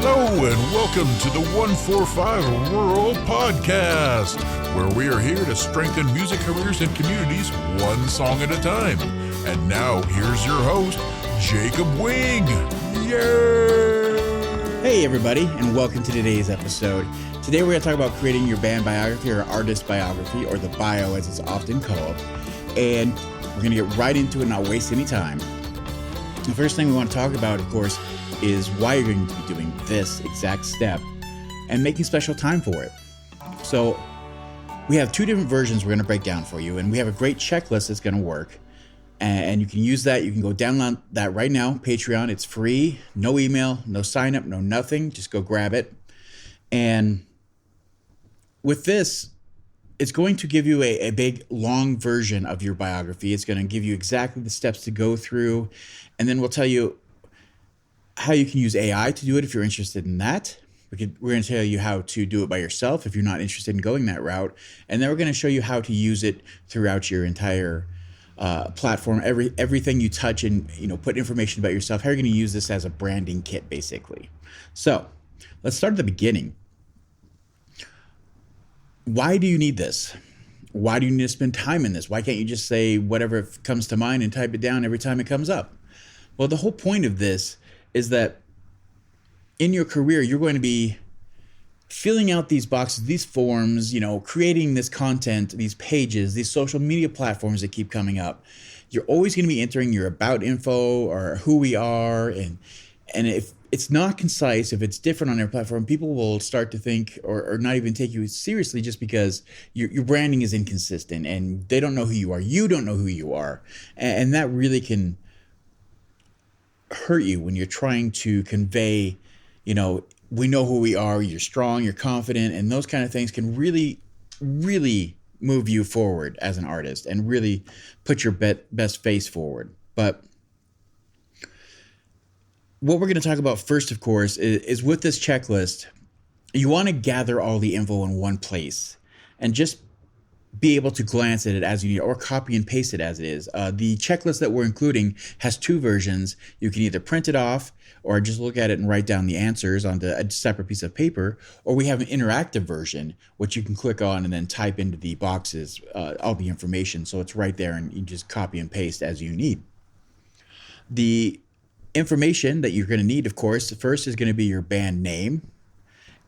Hello and welcome to the 145 Rural Podcast, where we are here to strengthen music careers and communities one song at a time. And now here's your host, Jacob Wing. Yay! Hey everybody, and welcome to today's episode. Today we're going to talk about creating your band biography or artist biography, or the bio as it's often called. And we're going to get right into it and not waste any time. The first thing we want to talk about, of course, is why you're going to be doing this exact step and making special time for it. So we have two different versions we're going to break down for you, and we have a great checklist that's going to work. And you can use that. You can go download that right now. Patreon, it's free, no email, no sign up, no nothing. Just go grab it. And with this, it's going to give you a big, long version of your biography. It's going to give you exactly the steps to go through. And then we'll tell you how you can use AI to do it if you're interested in that. We're going to tell you how to do it by yourself if you're not interested in going that route. And then we're going to show you how to use it throughout your entire platform. Everything you touch and put information about yourself. How you're going to use this as a branding kit, basically. So let's start at the beginning. Why do you need this? Why do you need to spend time in this? Why can't you just say whatever comes to mind and type it down every time it comes up? Well, the whole point of this is that in your career, you're going to be filling out these boxes, these forms, creating this content, these pages, these social media platforms that keep coming up. You're always going to be entering your about info or who we are. And if it's not concise, if it's different on their platform, people will start to think or not even take you seriously just because your branding is inconsistent and they don't know who you are. You don't know who you are. And that really can hurt you when you're trying to convey, we know who we are, you're strong, you're confident, and those kind of things can really, really move you forward as an artist and really put your best face forward. But what we're going to talk about first, of course, is with this checklist, you want to gather all the info in one place and just be able to glance at it as you need or copy and paste it as it is. The checklist that we're including has two versions. You can either print it off or just look at it and write down the answers onto a separate piece of paper, or we have an interactive version, which you can click on and then type into the boxes all the information. So it's right there and you just copy and paste as you need. The information that you're going to need, of course, first is going to be your band name.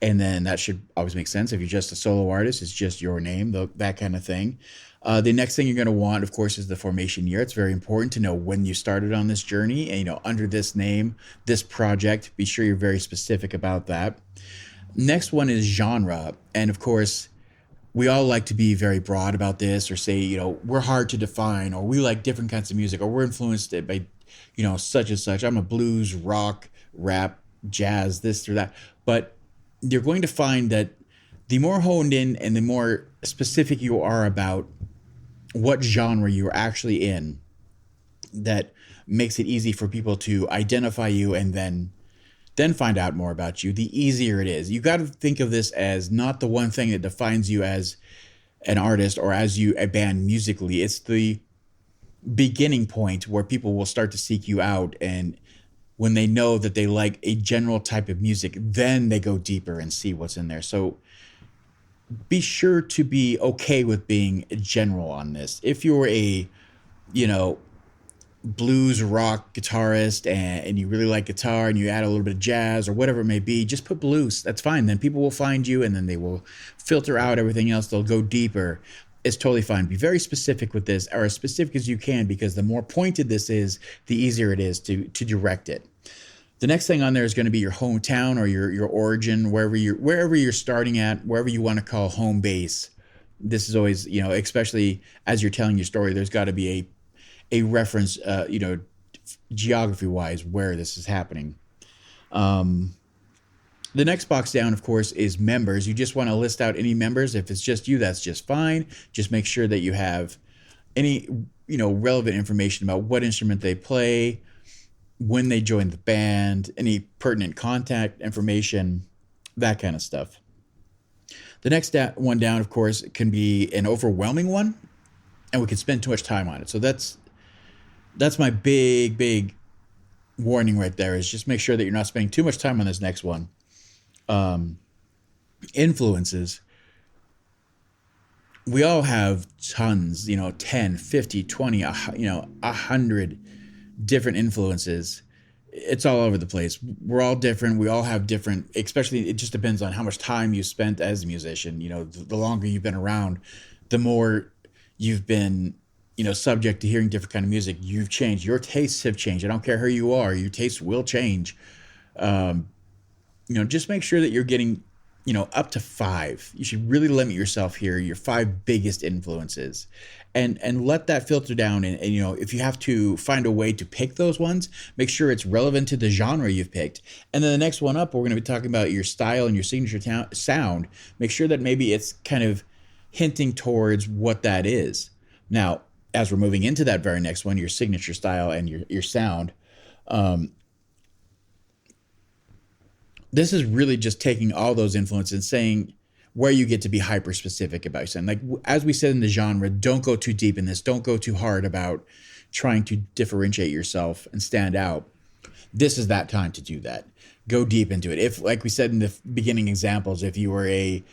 And then that should always make sense. If you're just a solo artist, it's just your name, that kind of thing. The next thing you're going to want, of course, is the formation year. It's very important to know when you started on this journey and, under this name, this project. Be sure you're very specific about that. Next one is genre. And of course, we all like to be very broad about this or say, we're hard to define, or we like different kinds of music, or we're influenced by, such and such. I'm a blues, rock, rap, jazz, this or that. But you're going to find that the more honed in and the more specific you are about what genre you're actually in, that makes it easy for people to identify you and then find out more about you, the easier it is. You got to think of this as not the one thing that defines you as an artist or as a band musically. It's the beginning point where people will start to seek you out, and when they know that they like a general type of music, then they go deeper and see what's in there. So be sure to be okay with being general on this. If you're a, blues rock guitarist and you really like guitar and you add a little bit of jazz or whatever it may be, just put blues. That's fine. Then people will find you and then they will filter out everything else. They'll go deeper. It's totally fine. Be very specific with this, or as specific as you can, because the more pointed this is, the easier it is to direct it. The next thing on there is going to be your hometown or your origin, wherever you're starting at, wherever you want to call home base. This is always, especially as you're telling your story, there's got to be a reference, geography-wise, where this is happening. The next box down, of course, is members. You just want to list out any members. If it's just you, that's just fine. Just make sure that you have any, relevant information about what instrument they play, when they joined the band, any pertinent contact information, that kind of stuff. The next one down, of course, can be an overwhelming one, and we can spend too much time on it. So that's my big warning right there, is just make sure that you're not spending too much time on this next one. influences, we all have tons, 10, 50, 20, 100 different influences. It's all over the place. We're all different. We all have different, especially it just depends on how much time you spent as a musician. The longer you've been around, the more you've been, subject to hearing different kind of music. You've changed. Your tastes have changed. I don't care who you are. Your tastes will change. Just make sure that you're getting, up to 5. You should really limit yourself here, your 5 biggest influences, and let that filter down. And if you have to find a way to pick those ones, make sure it's relevant to the genre you've picked. And then the next one up, we're going to be talking about your style and your signature sound. Make sure that maybe it's kind of hinting towards what that is. Now, as we're moving into that very next one, your signature style and your sound, this is really just taking all those influences and saying where you get to be hyper specific about your sound. Like, as we said in the genre, don't go too deep in this. Don't go too hard about trying to differentiate yourself and stand out. This is that time to do that. Go deep into it. If, like we said in the beginning examples, if you were a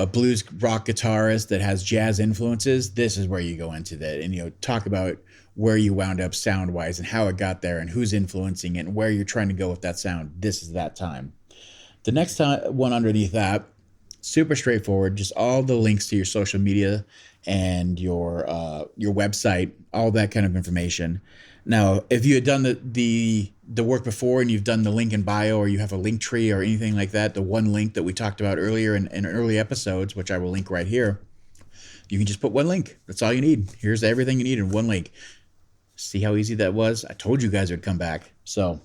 blues rock guitarist that has jazz influences, this is where you go into that and, talk about where you wound up sound wise and how it got there and who's influencing it and where you're trying to go with that sound. This is that time. The next one underneath that, super straightforward, just all the links to your social media and your website, all that kind of information. Now, if you had done the work before and you've done the link in bio, or you have a link tree or anything like that, the one link that we talked about earlier in early episodes, which I will link right here, you can just put one link. That's all you need. Here's everything you need in one link. See how easy that was? I told you guys it would come back. So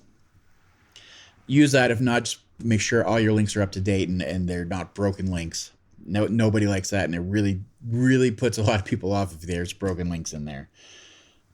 use that. If not, just make sure all your links are up to date and they're not broken links. No, nobody likes that, and it really, really puts a lot of people off if there's broken links in there.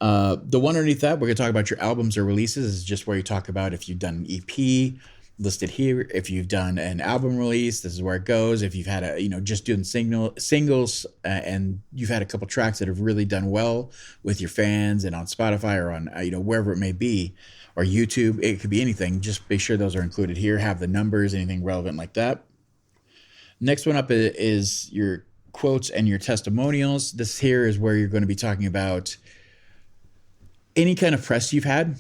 The one underneath that, we're going to talk about your albums or releases. This is just where you talk about if you've done an EP, listed here. If you've done an album release, this is where it goes. If you've had just doing singles and you've had a couple tracks that have really done well with your fans and on Spotify or on, wherever it may be, or YouTube, it could be anything. Just make sure those are included here. Have the numbers, anything relevant like that. Next one up is your quotes and your testimonials. This here is where you're going to be talking about any kind of press you've had.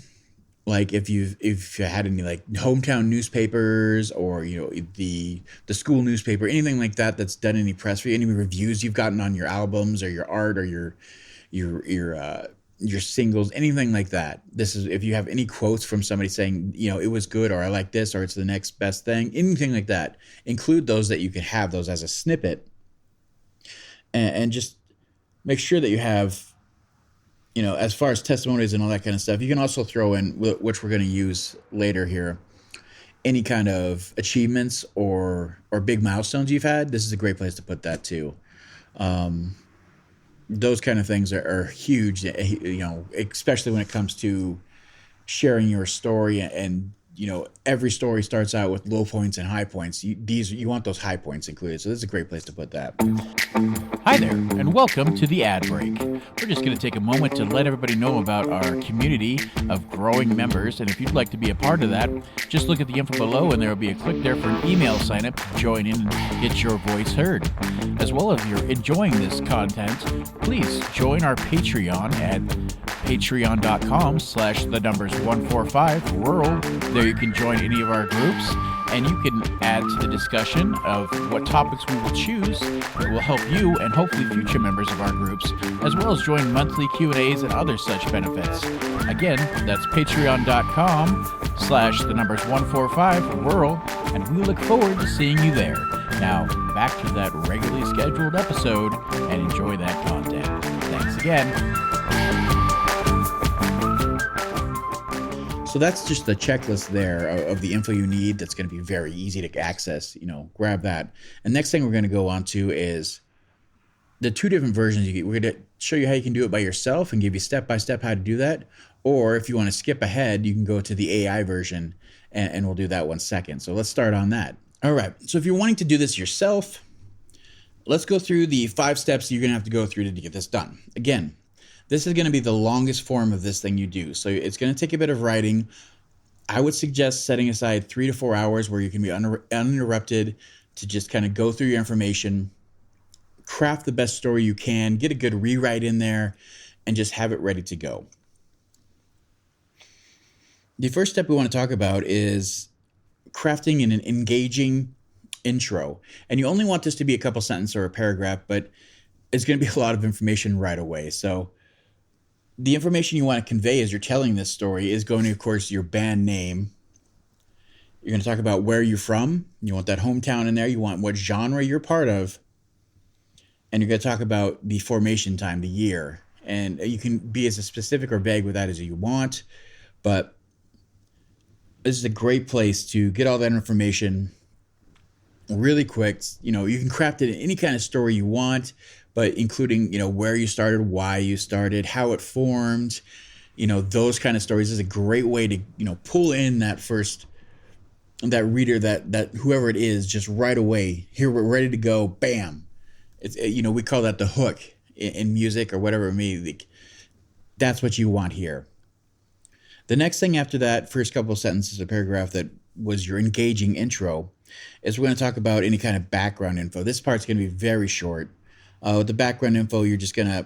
Like if you had any like hometown newspapers or the school newspaper, anything like that that's done any press for you, any reviews you've gotten on your albums or your art or your singles, anything like that. This is if you have any quotes from somebody saying, it was good, or I like this, or it's the next best thing, anything like that. Include those that you could have those as a snippet, and just make sure that you have, as far as testimonies and all that kind of stuff. You can also throw in, which we're going to use later here, any kind of achievements or big milestones you've had. This is a great place to put that too. Those kind of things are huge, especially when it comes to sharing your story. And every story starts out with low points and high points. You want those high points included. So this is a great place to put that. Hi there, and welcome to the ad break. We're just going to take a moment to let everybody know about our community of growing members, and if you'd like to be a part of that, just look at the info below, and there will be a click there for an email sign-up to join in and get your voice heard. As well, if you're enjoying this content, please join our Patreon at patreon.com/145rural. There you can join any of our groups, and you can add to the discussion of what topics we will choose that will help you and hopefully future members of our groups, as well as join monthly Q&As and other such benefits. Again, that's patreon.com/145rural, and we look forward to seeing you there. Now, back to that regularly scheduled episode, and enjoy that content. Thanks again. So that's just the checklist there of the info you need. That's going to be very easy to access. Grab that. And next thing we're going to go on to is the 2 different versions you get. We're going to show you how you can do it by yourself and give you step-by-step how to do that. Or if you want to skip ahead, you can go to the AI version, and we'll do that one second. So let's start on that. All right. So if you're wanting to do this yourself, let's go through the 5 steps you're going to have to go through to get this done. Again, this is going to be the longest form of this thing you do. So it's going to take a bit of writing. I would suggest setting aside 3 to 4 hours where you can be uninterrupted to just kind of go through your information, craft the best story you can, get a good rewrite in there, and just have it ready to go. The first step we want to talk about is crafting an engaging intro. And you only want this to be a couple sentences or a paragraph, but it's going to be a lot of information right away. So the information you want to convey as you're telling this story is going to, of course, your band name. You're going to talk about where you're from. You want that hometown in there. You want what genre you're part of. And you're going to talk about the formation time, the year. And you can be as specific or vague with that as you want. But this is a great place to get all that information really quick. You know, you can craft it in any kind of story you want, but including, where you started, why you started, how it formed, those kind of stories is a great way to, pull in that reader, that whoever it is, just right away. Here, we're ready to go. Bam. It's, we call that the hook in music or whatever it may be. That's what you want here. The next thing after that first couple of sentences, a paragraph that was your engaging intro, is we're going to talk about any kind of background info. This part's going to be very short. With the background info, you're just going to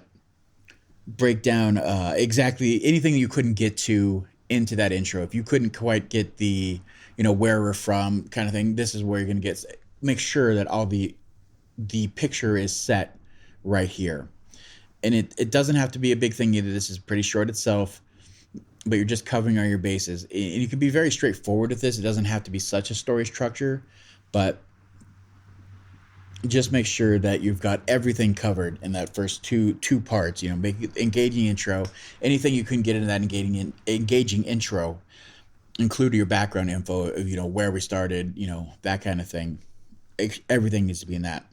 break down exactly anything you couldn't get to into that intro. If you couldn't quite get the, where we're from kind of thing, this is where you're going to make sure that all the picture is set right here. And it doesn't have to be a big thing either. This is pretty short itself, but you're just covering all your bases. And you can be very straightforward with this. It doesn't have to be such a story structure, but just make sure that you've got everything covered in that first two parts. Make it engaging intro. Anything you couldn't get into that engaging intro, include your background info of, where we started, that kind of thing. Everything needs to be in that.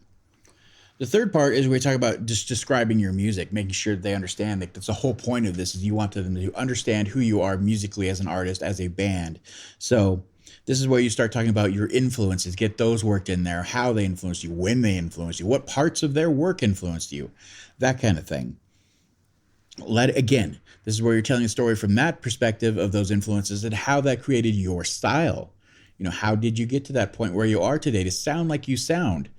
The third part is where we talk about just describing your music, making sure that they understand that that's the whole point of this, is you want them to understand who you are musically as an artist, as a band. So this is where you start talking about your influences, get those worked in there, how they influenced you, when they influenced you, what parts of their work influenced you, that kind of thing. This is where you're telling a story from that perspective of those influences and how that created your style. How did you get to that point where you are today to sound like you sound?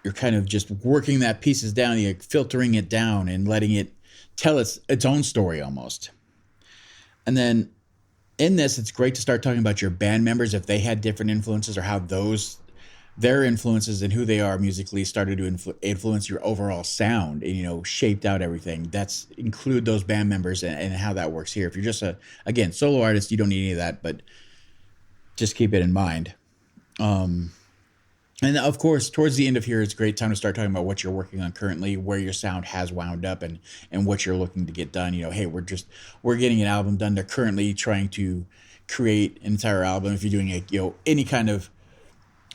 You're kind of just working that pieces down, you're filtering it down and letting it tell its own story almost. And then in this, it's great to start talking about your band members, if they had different influences or how their influences and who they are musically started to influence your overall sound and, shaped out everything. That's include those band members and how that works here. If you're just again, solo artist, you don't need any of that, but just keep it in mind. And of course, towards the end of here, it's a great time to start talking about what you're working on currently, where your sound has wound up, and what you're looking to get done. Hey, we're getting an album done. They're currently trying to create an entire album. If you're doing any kind of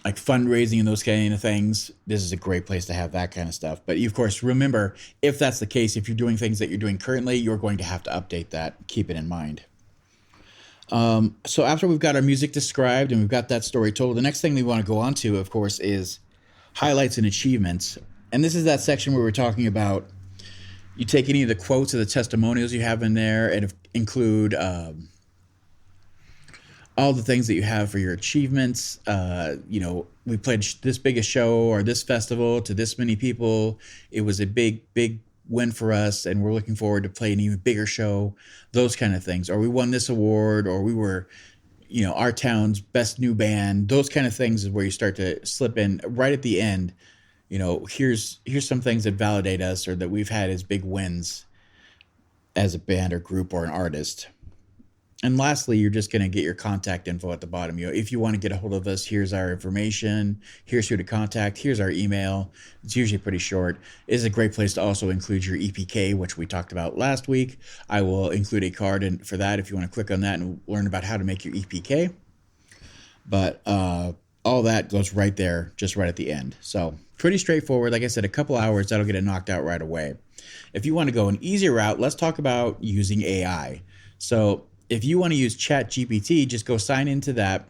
like fundraising and those kind of things, this is a great place to have that kind of stuff. But of course, remember, if that's the case, if you're doing things that you're doing currently, you're going to have to update that. Keep it in mind. So after we've got our music described and we've got that story told, the next thing we want to go on to, of course, is highlights and achievements. And this is that section where we're talking about, you take any of the quotes or the testimonials you have in there and include all the things that you have for your achievements. We played this big a show or this festival to this many people. It was a big win for us, and we're looking forward to playing an even bigger show, those kind of things. Or we won this award, or we were, our town's best new band. Those kind of things is where you start to slip in right at the end. Here's some things that validate us or that we've had as big wins as a band or group or an artist. And lastly, you're just going to get your contact info at the bottom. If you want to get a hold of us, here's our information. Here's who to contact. Here's our email. It's usually pretty short. It is a great place to also include your EPK, which we talked about last week. I will include a card for that if you want to click on that and learn about how to make your EPK. But all that goes right there, just right at the end. So pretty straightforward. Like I said, a couple hours, that'll get it knocked out right away. If you want to go an easier route, let's talk about using AI. So if you want to use ChatGPT, just go sign into that.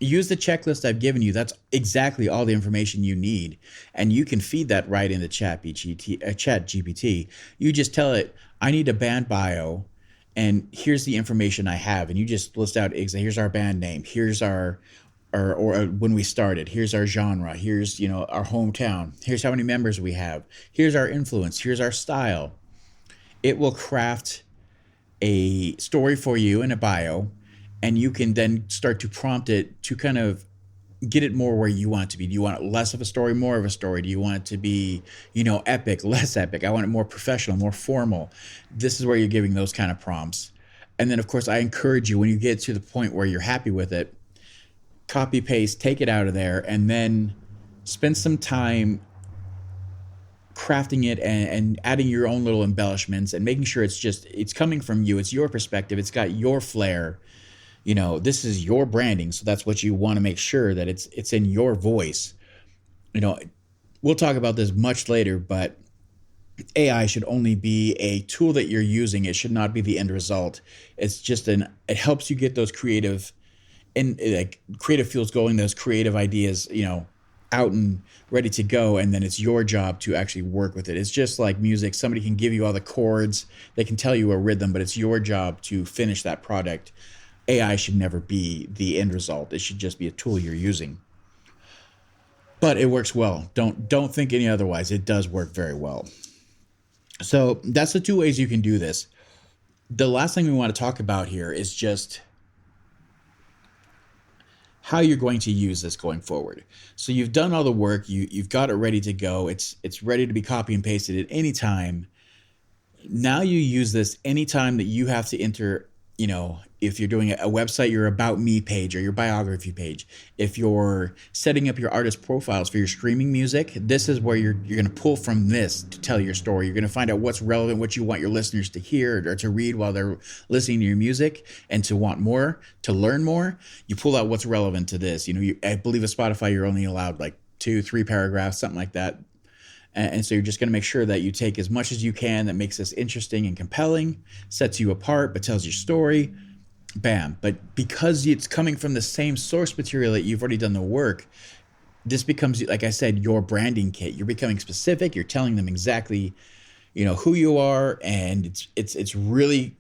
Use the checklist I've given you. That's exactly all the information you need. And you can feed that right into ChatGPT. You just tell it, I need a band bio and here's the information I have, and you just list out here's our band name, here's our or when we started, here's our genre, here's our hometown, here's how many members we have, here's our influence, here's our style. It will craft a story for you in a bio, and you can then start to prompt it to kind of get it more where you want it to be. Do you want it less of a story, more of a story? Do you want it to be, epic, less epic? I want it more professional, more formal. This is where you're giving those kind of prompts. And then, of course, I encourage you, when you get to the point where you're happy with it, copy, paste, take it out of there, and then spend some time crafting it and adding your own little embellishments and making sure it's coming from you. It's your perspective. It's got your flair. This is your branding. So that's what you want to make sure that it's in your voice. We'll talk about this much later, but AI should only be a tool that you're using. It should not be the end result. It's just it helps you get those creative fuels going, those creative ideas, out and ready to go. And then it's your job to actually work with it. It's just like music. Somebody can give you all the chords. They can tell you a rhythm, but it's your job to finish that product. AI should never be the end result. It should just be a tool you're using. But it works well. Don't think any otherwise. It does work very well. So that's the two ways you can do this. The last thing we want to talk about here is just how you're going to use this going forward. So you've done all the work, you've got it ready to go. It's ready to be copy and pasted at any time. Now you use this anytime that you have to enter, if you're doing a website, your About Me page or your Biography page. If you're setting up your artist profiles for your streaming music, this is where you're going to pull from this to tell your story. You're going to find out what's relevant, what you want your listeners to hear or to read while they're listening to your music, and to want more, to learn more. You pull out what's relevant to this. I believe with Spotify, you're only allowed like 2-3 paragraphs, something like that. And so you're just going to make sure that you take as much as you can that makes this interesting and compelling, sets you apart, but tells your story. Bam. But because it's coming from the same source material that you've already done the work, this becomes, like I said, your branding kit. You're becoming specific. You're telling them exactly, who you are, and it's really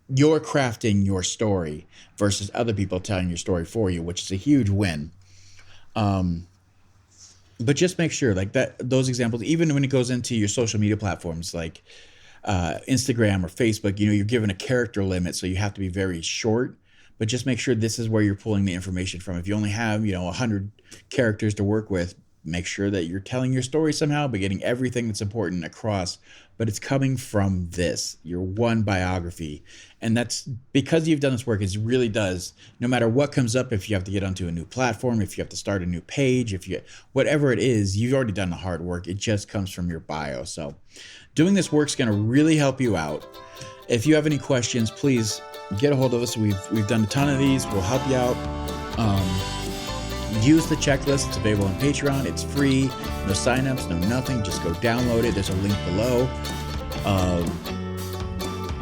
you're crafting your story versus other people telling your story for you, which is a huge win. But just make sure, like that, those examples, even when it goes into your social media platforms like Instagram or Facebook, you're given a character limit, so you have to be very short. But just make sure this is where you're pulling the information from. If you only have 100 characters to work with, make sure that you're telling your story somehow, but getting everything that's important across. But it's coming from this, your one biography. And that's because you've done this work. It really does, no matter what comes up, if you have to get onto a new platform, if you have to start a new page, whatever it is, you've already done the hard work. It just comes from your bio. So doing this work is going to really help you out. If you have any questions, please get a hold of us. We've done a ton of these. We'll help you out. Use the checklist. It's available on Patreon. It's free. No signups, no nothing. Just go download it. There's a link below.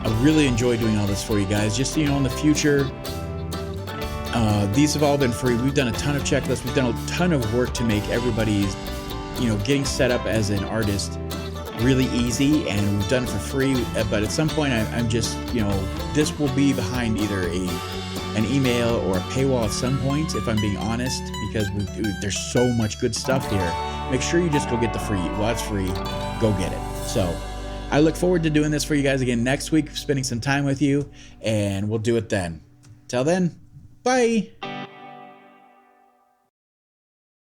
I really enjoy doing all this for you guys. Just in the future, these have all been free. We've done a ton of checklists. We've done a ton of work to make everybody's, getting set up as an artist really easy, and we've done it for free. But at some point, I'm just, this will be behind either an email or a paywall at some point, if I'm being honest, because there's so much good stuff here. Make sure you just go get the free. Well, it's free. Go get it. So I look forward to doing this for you guys again next week, spending some time with you, and we'll do it then. Till then, bye.